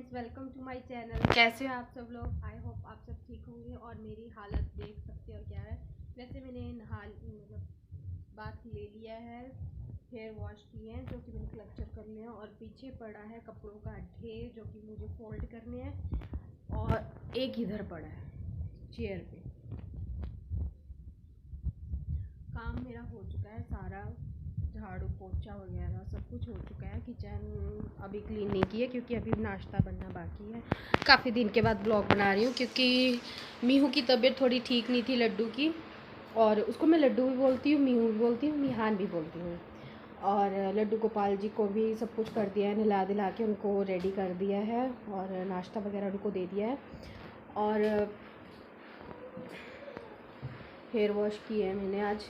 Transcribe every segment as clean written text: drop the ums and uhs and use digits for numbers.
Friends, welcome to my channel. कैसे हो आप सब लोग? आई होप आप सब ठीक होंगे। और मेरी हालत देख सकते हो क्या है। वैसे मैंने बात ले लिया है, हेयर वॉश किए हैं जो कि मैंने क्लचर कर लिया, और पीछे पड़ा है कपड़ों का ढेर जो कि मुझे फोल्ड करने हैं, और एक इधर पड़ा है चेयर पे। काम मेरा हो चुका है सारा, झाड़ू पोछा वगैरह सब कुछ हो चुका है। किचन अभी क्लीन नहीं किया क्योंकि अभी नाश्ता बनना बाकी है। काफ़ी दिन के बाद ब्लॉग बना रही हूँ क्योंकि मीहू की तबीयत थोड़ी ठीक नहीं थी, लड्डू की। और उसको मैं लड्डू भी बोलती हूँ, मीहू भी बोलती हूँ, मिहान भी बोलती हूँ। और लड्डू गोपाल जी को भी सब कुछ कर दिया है, नहला दिला के उनको रेडी कर दिया है और नाश्ता वगैरह उनको दे दिया है। और हेयर वॉश किया है मैंने आज,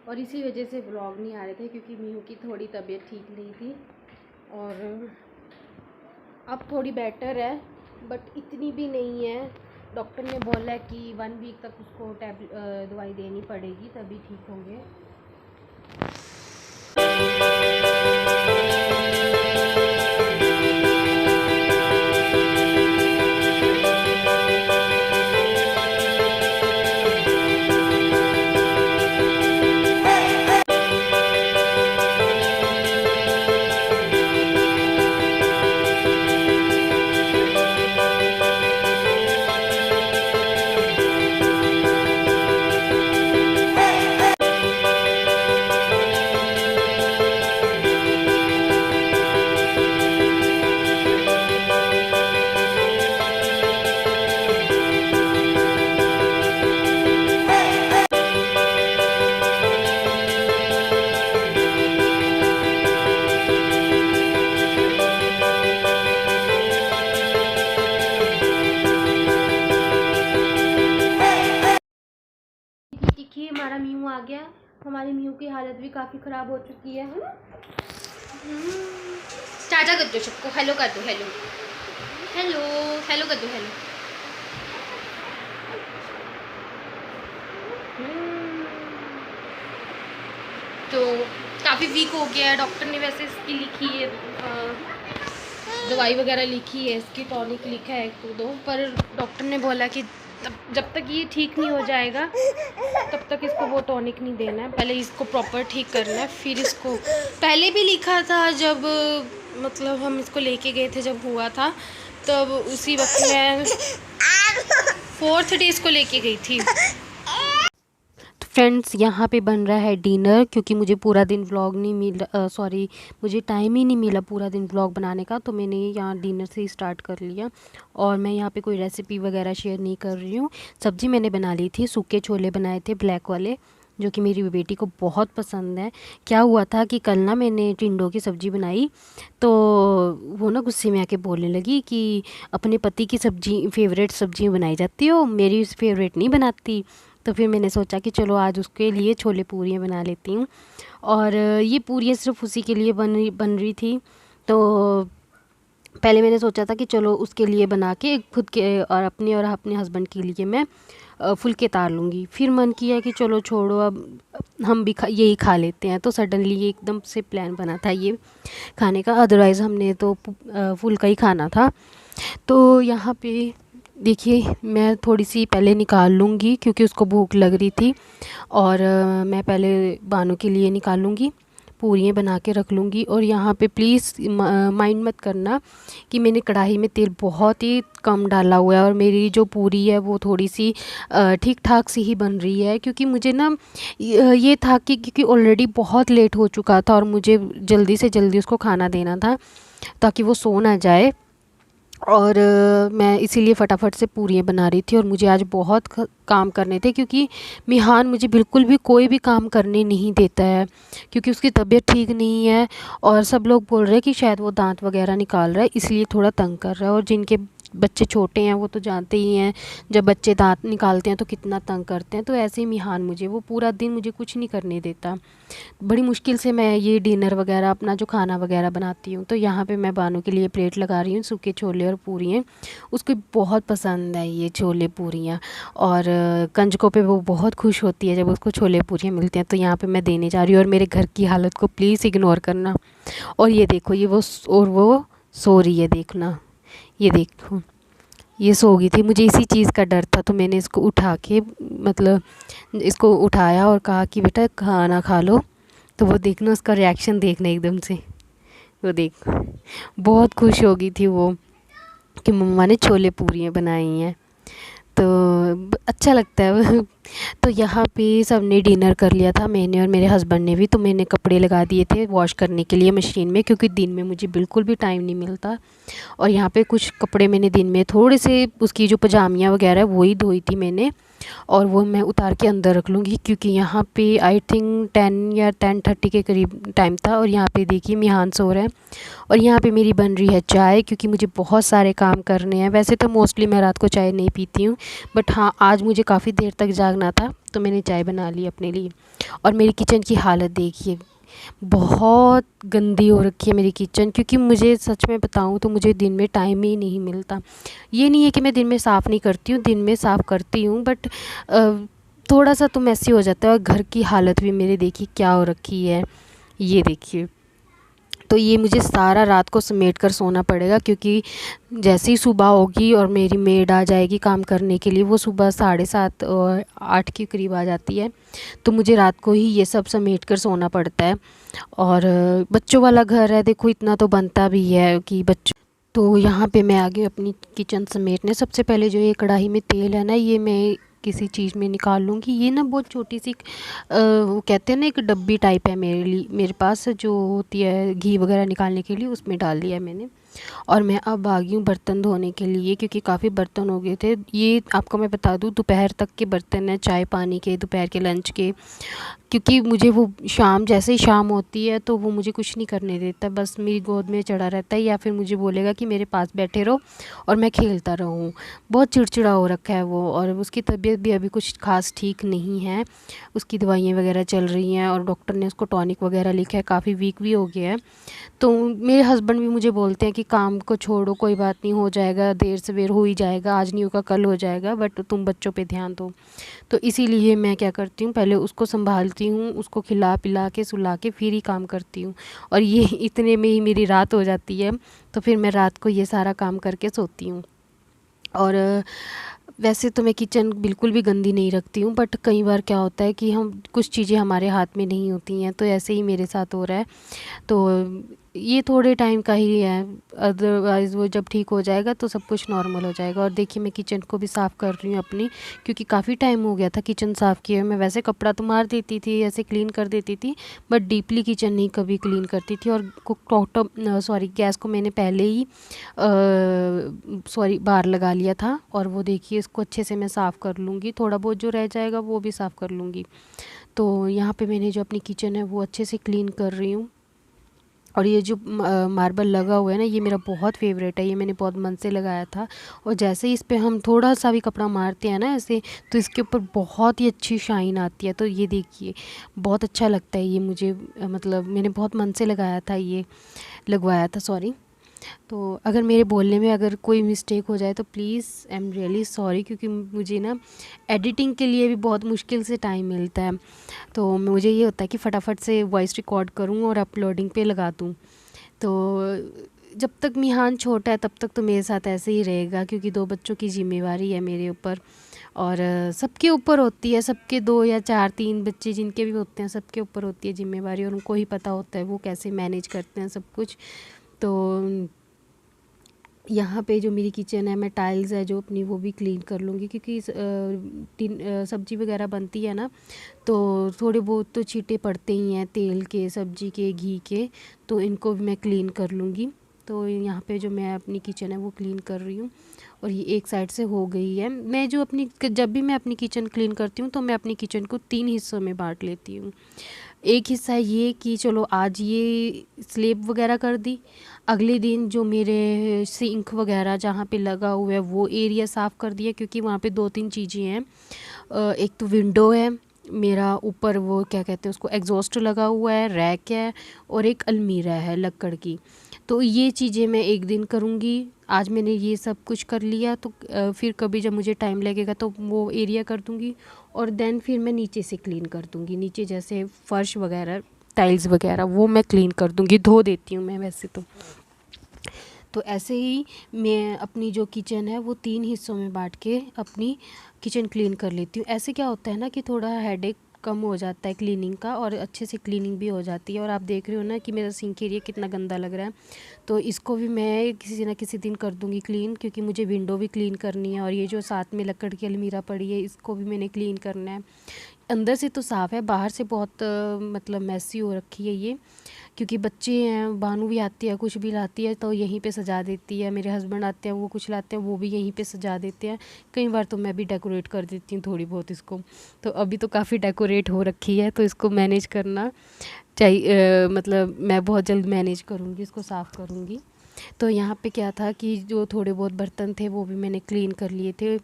और इसी वजह से ब्लॉग नहीं आ रहे थे क्योंकि मीहू की थोड़ी तबीयत ठीक नहीं थी। और अब थोड़ी बेटर है, बट इतनी भी नहीं है। डॉक्टर ने बोला है कि 1 वीक तक उसको दवाई देनी पड़ेगी तभी ठीक होंगे। देखिए हमारा मीहू आ गया। हमारी मीहू की हालत भी काफ़ी ख़राब हो चुकी है ना। टाटा कर दो सबको, हेलो कर दो, हेलो हेलो हेलो कर दो, हेलो। तो काफ़ी वीक हो गया है। डॉक्टर ने वैसे इसकी लिखी है दवाई वगैरह लिखी है, इसकी टॉनिक लिखा है 1-2, पर डॉक्टर ने बोला कि जब तक ये ठीक नहीं हो जाएगा तब तक इसको वो टॉनिक नहीं देना है। पहले इसको प्रॉपर ठीक करना है, फिर इसको पहले भी लिखा था जब मतलब हम इसको लेके गए थे, जब हुआ था तब उसी वक्त मैं 4th डे इसको लेके गई थी। फ्रेंड्स, यहाँ पे बन रहा है डिनर क्योंकि मुझे पूरा दिन व्लॉग नहीं मिला, मुझे टाइम ही नहीं मिला पूरा दिन व्लॉग बनाने का, तो मैंने यहाँ डिनर से ही स्टार्ट कर लिया। और मैं यहाँ पे कोई रेसिपी वगैरह शेयर नहीं कर रही हूँ। सब्ज़ी मैंने बना ली थी, सूखे छोले बनाए थे ब्लैक वाले, जो कि मेरी बेटी को बहुत पसंद है। क्या हुआ था कि कल ना मैंने टिंडों की सब्ज़ी बनाई, तो वो ना गुस्से में आके बोलने लगी कि अपने पति की सब्ज़ी फेवरेट सब्जियाँ बनाई जाती हो, मेरी फेवरेट नहीं बनाती। तो फिर मैंने सोचा कि चलो आज उसके लिए छोले पूरियाँ बना लेती हूँ। और ये पूरियाँ सिर्फ उसी के लिए बन रही थी। तो पहले मैंने सोचा था कि चलो उसके लिए बना के खुद के और अपने हस्बैंड के लिए मैं फुलके तार लूँगी। फिर मन किया कि चलो छोड़ो, अब हम भी यही खा लेते हैं। तो सडनली ये एकदम से प्लान बना था ये खाने का, अदरवाइज़ हमने तो फुलका ही खाना था। तो यहाँ पे देखिए मैं थोड़ी सी पहले निकाल लूँगी क्योंकि उसको भूख लग रही थी, और मैं पहले बानों के लिए निकाल लूँगी, पूरियाँ बना के रख लूँगी। और यहाँ पे प्लीज़ माइंड मत करना कि मैंने कढ़ाई में तेल बहुत ही कम डाला हुआ है, और मेरी जो पूरी है वो थोड़ी सी ठीक ठाक सी ही बन रही है। क्योंकि मुझे ना ये था कि क्योंकि ऑलरेडी बहुत लेट हो चुका था और मुझे जल्दी से जल्दी उसको खाना देना था ताकि वो सो ना जाए, और मैं इसीलिए फटाफट से पूरियाँ बना रही थी। और मुझे आज बहुत काम करने थे क्योंकि मिहान मुझे बिल्कुल भी कोई भी काम करने नहीं देता है क्योंकि उसकी तबीयत ठीक नहीं है, और सब लोग बोल रहे हैं कि शायद वो दांत वगैरह निकाल रहा है इसलिए थोड़ा तंग कर रहा है। और जिनके बच्चे छोटे हैं वो तो जानते ही हैं, जब बच्चे दांत निकालते हैं तो कितना तंग करते हैं। तो ऐसे ही मिहान मुझे, वो पूरा दिन मुझे कुछ नहीं करने देता। बड़ी मुश्किल से मैं ये डिनर वगैरह अपना जो खाना वगैरह बनाती हूँ। तो यहाँ पे मैं बानू के लिए प्लेट लगा रही हूँ, सूखे छोले और पूरियाँ। उसको बहुत पसंद है ये छोले पूरियाँ, और कंजकों पे वो बहुत खुश होती है जब उसको छोले पूरियाँ मिलती हैं। तो यहाँ पे मैं देने जा रही हूँ, और मेरे घर की हालत को प्लीज़ इग्नोर करना। और ये देखो, ये वो सो रही है, देखना, ये देखो, ये सो गई थी। मुझे इसी चीज़ का डर था, तो मैंने इसको उठा के, मतलब इसको उठाया और कहा कि बेटा खाना खा लो। तो वो देखना, उसका रिएक्शन देखना एकदम से, वो देख, बहुत खुश हो गई थी वो कि मम्मा ने छोले पूरियाँ बनाई हैं। तो अच्छा लगता है। तो यहाँ पे सबने डिनर कर लिया था, मैंने और मेरे हस्बैंड ने भी। तो मैंने कपड़े लगा दिए थे वॉश करने के लिए मशीन में, क्योंकि दिन में मुझे बिल्कुल भी टाइम नहीं मिलता। और यहाँ पे कुछ कपड़े मैंने दिन में थोड़े से, उसकी जो पजामियाँ वगैरह वही धोई थी मैंने, और वो मैं उतार के अंदर रख लूँगी, क्योंकि यहाँ पे आई थिंक 10 या 10:30 के करीब टाइम था। और यहाँ पे देखिए मिहान सो रहा है, और यहाँ पे मेरी बन रही है चाय, क्योंकि मुझे बहुत सारे काम करने हैं। वैसे तो मोस्टली मैं रात को चाय नहीं पीती हूँ, बट हाँ आज मुझे काफ़ी देर तक जागना था, तो मैंने चाय बना ली अपने लिए। और मेरी किचन की हालत देखिए, बहुत गंदी हो रखी है मेरी किचन, क्योंकि मुझे सच में बताऊँ तो मुझे दिन में टाइम ही नहीं मिलता। ये नहीं है कि मैं दिन में साफ़ नहीं करती हूँ, दिन में साफ़ करती हूँ, बट थोड़ा सा तो मैसी हो जाता है। और घर की हालत भी मेरे देखिए क्या हो रखी है, ये देखिए। तो ये मुझे सारा रात को समेट कर सोना पड़ेगा, क्योंकि जैसे ही सुबह होगी और मेरी मेड आ जाएगी काम करने के लिए, वो सुबह 7:30 और 8 के करीब आ जाती है। तो मुझे रात को ही ये सब समेट कर सोना पड़ता है। और बच्चों वाला घर है, देखो इतना तो बनता भी है कि बच्चों। तो यहाँ पे मैं आगे अपनी किचन समेटने। सबसे पहले जो ये कढ़ाई में तेल है ना, ये मैं किसी चीज़ में निकाल लूँगी। ये ना बहुत छोटी सी वो कहते हैं ना, एक डब्बी टाइप है मेरे पास, जो होती है घी वगैरह निकालने के लिए, उसमें डाल दिया है मैंने। और मैं अब आ गई हूँ बर्तन धोने के लिए, क्योंकि काफ़ी बर्तन हो गए थे। ये आपको मैं बता दूँ, दोपहर तक के बर्तन हैं, चाय पानी के, दोपहर के लंच के। क्योंकि मुझे वो शाम, जैसे ही शाम होती है तो वो मुझे कुछ नहीं करने देता, बस मेरी गोद में चढ़ा रहता है, या फिर मुझे बोलेगा कि मेरे पास बैठे रहो और मैं खेलता रहूँ। बहुत चिड़चिड़ा हो रखा है वो, और उसकी तबीयत भी अभी कुछ खास ठीक नहीं है। उसकी दवाइयाँ वगैरह चल रही हैं, और डॉक्टर ने उसको टॉनिक वगैरह लिखा है, काफ़ी वीक भी हो गया है। तो मेरे हस्बैंड भी मुझे बोलते हैं कि काम को छोड़ो, कोई बात नहीं, हो जाएगा, देर सवेर हो ही जाएगा, आज नहीं होगा कल हो जाएगा, बट तुम बच्चों पे ध्यान दो। तो इसीलिए मैं क्या करती हूँ, पहले उसको संभालती हूँ, उसको खिला पिला के सुला के फिर ही काम करती हूँ। और ये इतने में ही मेरी रात हो जाती है, तो फिर मैं रात को ये सारा काम करके सोती हूँ। और वैसे तो मैं किचन बिल्कुल भी गंदी नहीं रखती हूँ, बट कई बार क्या होता है कि हम कुछ चीज़ें हमारे हाथ में नहीं होती हैं, तो ऐसे ही मेरे साथ हो रहा है। तो ये थोड़े टाइम का ही है, अदरवाइज़ वो जब ठीक हो जाएगा तो सब कुछ नॉर्मल हो जाएगा। और देखिए मैं किचन को भी साफ़ कर रही हूँ अपनी, क्योंकि काफ़ी टाइम हो गया था किचन साफ़ किए। मैं वैसे कपड़ा तो मार देती थी, ऐसे क्लीन कर देती थी, बट डीपली किचन नहीं कभी क्लीन करती थी। और गैस को मैंने पहले ही बार लगा लिया था। और वो देखिए, इसको अच्छे से मैं साफ़ कर लूँगी, थोड़ा बहुत जो रह जाएगा वो भी साफ़ कर लूँगी। तो यहाँ पे मैंने जो अपनी किचन है वो अच्छे से क्लीन कर रही हूँ। और ये जो मार्बल लगा हुआ है ना, ये मेरा बहुत फेवरेट है, ये मैंने बहुत मन से लगाया था। और जैसे ही इस पे हम थोड़ा सा भी कपड़ा मारते हैं ना ऐसे, तो इसके ऊपर बहुत ही अच्छी शाइन आती है। तो ये देखिए, बहुत अच्छा लगता है ये मुझे, मतलब मैंने बहुत मन से लगाया था, ये लगवाया था, सॉरी। तो अगर मेरे बोलने में अगर कोई मिस्टेक हो जाए तो please I am really sorry, क्योंकि मुझे ना एडिटिंग के लिए भी बहुत मुश्किल से टाइम मिलता है। तो मुझे ये होता है कि फटाफट से वॉइस रिकॉर्ड करूँ और अपलोडिंग पे लगा दूँ। तो जब तक मिहान छोटा है तब तक तो मेरे साथ ऐसे ही रहेगा, क्योंकि 2 बच्चों की ज़िम्मेवारी है मेरे ऊपर। और सबके ऊपर होती है, सबके 2 या 4 3 बच्चे जिनके भी होते हैं, सबके ऊपर होती है ज़िम्मेवारी, और उनको ही पता होता है वो कैसे मैनेज करते हैं सब कुछ। तो यहाँ पे जो मेरी किचन है, मैं टाइल्स है जो अपनी वो भी क्लीन कर लूँगी, क्योंकि सब्ज़ी वगैरह बनती है ना, तो थोड़े बहुत तो छींटे पड़ते ही हैं तेल के, सब्ज़ी के, घी के, तो इनको भी मैं क्लीन कर लूँगी। तो यहाँ पे जो मैं अपनी किचन है वो क्लीन कर रही हूँ, और ये एक साइड से हो गई है। जब भी मैं अपनी किचन क्लीन करती हूँ तो मैं अपनी किचन को 3 हिस्सों में बांट लेती हूँ। एक हिस्सा ये कि चलो आज ये स्लेब वगैरह कर दी, अगले दिन जो मेरे सिंक वगैरह जहाँ पे लगा हुआ है वो एरिया साफ़ कर दिया, क्योंकि वहाँ पे 2-3 चीज़ें हैं। एक तो विंडो है मेरा, ऊपर वो क्या कहते हैं उसको, एग्जॉस्ट लगा हुआ है, रैक है, और एक अलमीरा है लक्कड़ की। तो ये चीज़ें मैं एक दिन करूँगी। आज मैंने ये सब कुछ कर लिया, तो फिर कभी जब मुझे टाइम लगेगा तो वो एरिया कर दूँगी, और देन फिर मैं नीचे से क्लीन कर दूँगी। नीचे जैसे फ़र्श वगैरह, टाइल्स वगैरह वो मैं क्लीन कर दूँगी, धो देती हूँ मैं वैसे तो ऐसे ही मैं अपनी जो किचन है वो 3 हिस्सों में बांट के अपनी किचन क्लीन कर लेती हूँ। ऐसे क्या होता है ना कि थोड़ा हेडेक कम हो जाता है क्लीनिंग का, और अच्छे से क्लीनिंग भी हो जाती है। और आप देख रहे हो ना कि मेरा सिंक एरिया कितना गंदा लग रहा है, तो इसको भी मैं किसी ना किसी दिन कर दूँगी क्लीन, क्योंकि मुझे विंडो भी क्लीन करनी है, और ये जो साथ में लकड़ की अलमीरा पड़ी है इसको भी मैंने क्लीन करना है। अंदर से तो साफ़ है, बाहर से बहुत मतलब मैसी हो रखी है ये, क्योंकि बच्चे हैं, बानू भी आती है कुछ भी लाती है तो यहीं पे सजा देती है, मेरे हस्बैंड आते हैं वो कुछ लाते हैं वो भी यहीं पे सजा देते हैं। कई बार तो मैं भी डेकोरेट कर देती हूँ थोड़ी बहुत इसको। तो अभी तो काफ़ी डेकोरेट हो रखी है, तो इसको मैनेज करना चाहिए, मतलब मैं बहुत जल्द मैनेज करूँगी, इसको साफ़ करूँगी। तो यहाँ पे क्या था कि जो थोड़े बहुत बर्तन थे वो भी मैंने क्लीन कर लिए थे।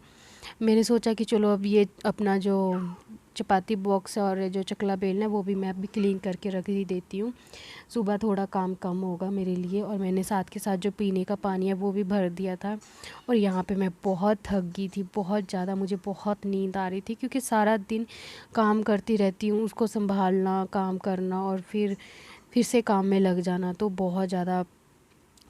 मैंने सोचा कि चलो अब ये अपना जो चपाती बॉक्स और जो चकला बेलन है वो भी मैं अभी क्लीन करके रख ही देती हूँ। सुबह थोड़ा काम कम होगा मेरे लिए। और मैंने साथ के साथ जो पीने का पानी है वो भी भर दिया था। और यहाँ पे मैं बहुत थक गई थी, बहुत ज़्यादा, मुझे बहुत नींद आ रही थी, क्योंकि सारा दिन काम करती रहती हूँ, उसको संभालना, काम करना और फिर से काम में लग जाना, तो बहुत ज़्यादा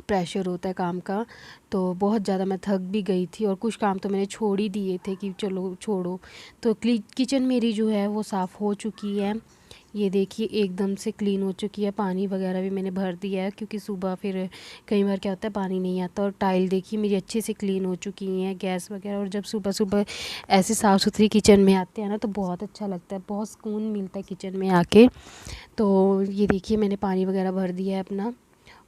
प्रेशर होता है काम का। तो बहुत ज़्यादा मैं थक भी गई थी, और कुछ काम तो मैंने छोड़ ही दिए थे कि चलो छोड़ो। तो किचन मेरी जो है वो साफ़ हो चुकी है, ये देखिए एकदम से क्लीन हो चुकी है। पानी वगैरह भी मैंने भर दिया है, क्योंकि सुबह फिर कई बार क्या होता है पानी नहीं आता। और टाइल देखिए मेरी अच्छे से क्लीन हो चुकी हैं, गैस वगैरह। और जब सुबह सुबह ऐसे साफ़ सुथरी किचन में आते हैं ना तो बहुत अच्छा लगता है, बहुत सुकून मिलता है किचन में आके। तो ये देखिए मैंने पानी वगैरह भर दिया है अपना।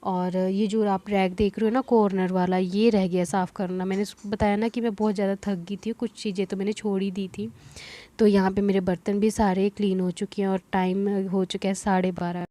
और ये जो आप रैक देख रहे हो ना कॉर्नर वाला, ये रह गया साफ़ करना। मैंने बताया ना कि मैं बहुत ज़्यादा थक गई थी, कुछ चीज़ें तो मैंने छोड़ ही दी थी। तो यहाँ पे मेरे बर्तन भी सारे क्लीन हो चुके हैं, और टाइम हो चुका है 12:30।